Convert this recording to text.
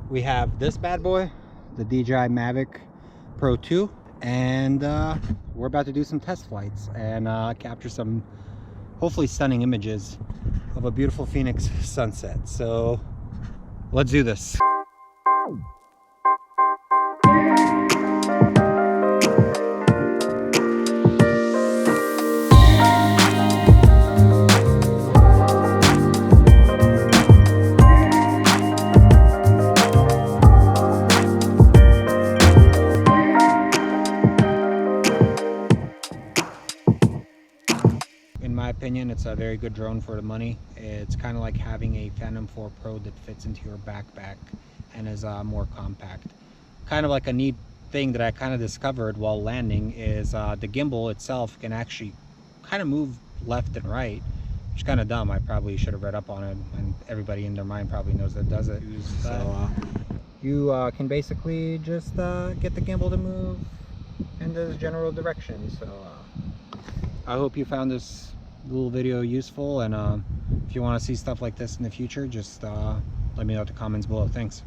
We have this bad boy, the DJI Mavic Pro 2, and we're about to do some test flights and capture some hopefully stunning images of a beautiful Phoenix sunset. So let's do this. In my opinion, it's a very good drone for the money. It's kind of like having a Phantom 4 Pro that fits into your backpack and is more compact. Kind of like a neat thing that I kind of discovered while landing is the gimbal itself can actually kind of move left and right, which is kind of dumb. I probably should have read up on it, and everybody in their mind probably knows that does it. So you can basically just get the gimbal to move in this general direction. So I hope you found this little video useful, and if you want to see stuff like this in the future, just let me know in the comments below. Thanks.